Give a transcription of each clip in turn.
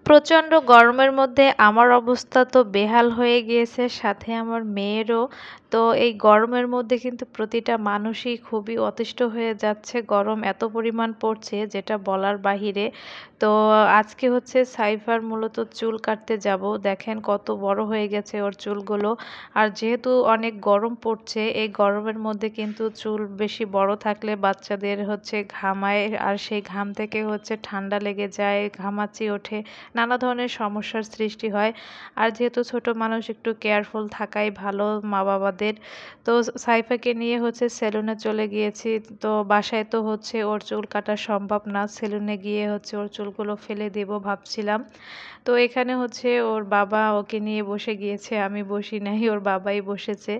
প্রচণ্ড গরমের মধ্যে আমার অবস্থা তো বেহাল হয়ে গিয়েছে, সাথে আমার মেয়েরও। তো এই গরমের মধ্যে কিন্তু প্রতিটা মানুষই খুবই অতিষ্ঠ হয়ে যাচ্ছে। গরম এত পরিমাণ পড়ছে যেটা বলার বাহিরে। তো আজকে হচ্ছে সাইফার মূলত চুল কাটতে যাব। দেখেন কত বড় হয়ে গেছে ওর চুলগুলো। আর যেহেতু অনেক গরম পড়ছে, এই গরমের মধ্যে কিন্তু চুল বেশি বড় থাকলে বাচ্চাদের হচ্ছে ঘামায়, আর সেই ঘাম থেকে হচ্ছে ঠান্ডা লেগে যায়, ঘামাচি ওঠে, নানা ধরনের সমস্যার সৃষ্টি হয়। আর যেহেতু ছোট মানুষ, একটু কেয়ারফুল থাকাই ভালো মা বাবাদের। তো সাইফাকে নিয়ে হচ্ছে সেলুনে চলে গিয়েছি। তো বাসায় তো হচ্ছে ওর চুল কাটা সম্ভব না, সেলুনে গিয়ে হচ্ছে ওর চুলগুলো ফেলে দেব ভাবছিলাম। তো এখানে হচ্ছে ওর বাবা ওকে নিয়ে বসে গিয়েছে, আমি বসি নাই, ওর বাবাই বসেছে।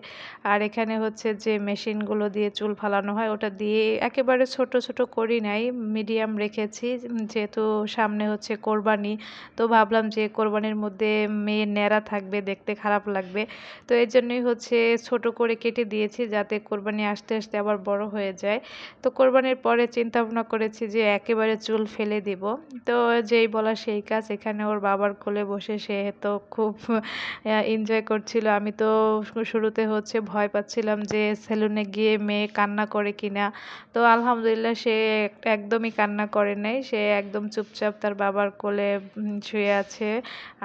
আর এখানে হচ্ছে যে মেশিনগুলো দিয়ে চুল ফালানো হয় ওটা দিয়ে একেবারে ছোট ছোট করি নাই, মিডিয়াম রেখেছি। যেহেতু সামনে হচ্ছে কোরবানি, তো ভাবলাম যে কোরবানির মধ্যে মেয়ে ন্যাড়া থাকবে, দেখতে খারাপ লাগবে। তো এর জন্যই হচ্ছে ছোট করে কেটে দিয়েছি, যাতে কোরবানি আসতে আসতে আবার বড় হয়ে যায়। তো কোরবানির পরে চিন্তা ভাবনা করেছি যে একেবারে চুল ফেলে দিব। তো যেই বলা সেই কাজ, এখানে ওর বাবার কোলে বসে সে তো খুব এনজয় করছিল। আমি তো শুরুতে হচ্ছে ভয় পাচ্ছিলাম যে সেলুনে গিয়ে মেয়ে কান্না করে কিনা। তো আলহামদুলিল্লাহ সে একদমই কান্না করে নাই, সে একদম চুপচাপ তার বাবার কোলে শুয়ে আছে।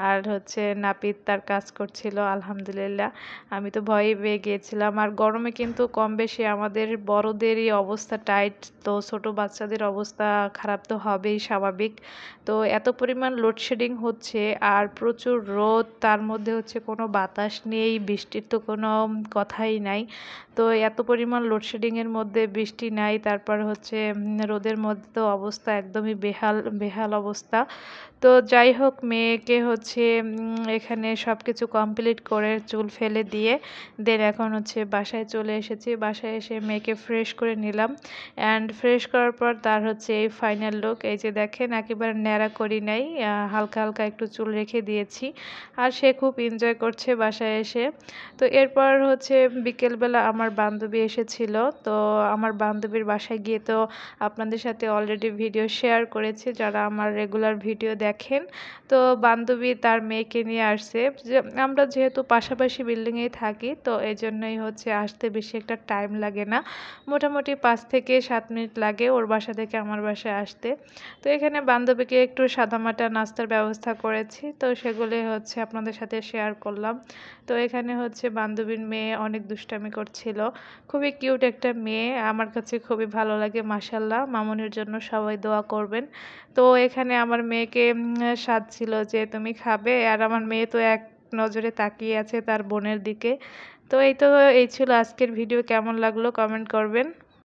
আর হচ্ছে নাপিত তার কাজ করছিল, আলহামদুলিল্লাহ। আমি তো ভয়ই পেয়ে গিয়েছিলাম। আর গরমে কিন্তু কম বেশি আমাদের বড়দেরই অবস্থা টাইট, তো ছোট বাচ্চাদের অবস্থা খারাপ তো হবেই, স্বাভাবিক। তো এত পরিমাণ লোডশেডিং হচ্ছে আর প্রচুর রোদ, তার মধ্যে হচ্ছে কোনো বাতাস নেই, বৃষ্টির তো কোনো কথাই নাই। তো এত পরিমাণ লোডশেডিংয়ের মধ্যে বৃষ্টি নাই, তারপর হচ্ছে রোদের মধ্যে তো অবস্থা একদমই বেহাল বেহাল অবস্থা। তো যাই হোক, মেয়েকে হচ্ছে এখানে সব কিছু কমপ্লিট করে চুল ফেলে দিয়ে দেন এখন হচ্ছে বাসায় চলে এসেছি। বাসায় এসে মেয়েকে ফ্রেশ করে নিলাম। অ্যান্ড ফ্রেশ করার পর তার হচ্ছে এই ফাইনাল লুক। এই যে দেখেন, একেবারে ন্যাড়া করি নাই, হালকা হালকা একটু চুল রেখে দিয়েছি। আর সে খুব এনজয় করছে বাসায় এসে। তো এরপর হচ্ছে বিকেলবেলা আমার বান্ধবী এসেছিল। তো আমার বান্ধবীর বাসায় গিয়ে তো আপনাদের সাথে অলরেডি ভিডিও শেয়ার করেছি, যারা আমার রেগুলার ভিডিও দেখেন। তো বান্ধবী তার মেয়েকে নিয়ে আসছে। যে আমরা যেহেতু পাশাপাশি বিল্ডিংয়েই থাকি, তো এই জন্যই হচ্ছে আসতে বেশি একটা টাইম লাগে না। মোটামুটি 5 থেকে 7 মিনিট লাগে ওর বাসা থেকে আমার বাসায় আসতে। তো এখানে বান্ধবীকে একটু সাদামাটা নাস্তার ব্যবস্থা করেছি, তো সেগুলি হচ্ছে আপনাদের সাথে শেয়ার করলাম। তো এখানে হচ্ছে বান্ধবীর মেয়ে অনেক দুষ্টামি করছিল, খুবই কিউট একটা মেয়ে, আমার কাছে খুবই ভালো লাগে। মাশাল্লাহ, মামুনির জন্য সবাই দোয়া করবেন। তো এখানে আমার মেয়েকে সাধছিল যে তুমি খাবে, আর আমার মেয়ে তো এক নজরে তাকিয়ে আছে তার বোনের দিকে। তো এই ছিল আজকের ভিডিও। কেমন লাগলো কমেন্ট করবেন।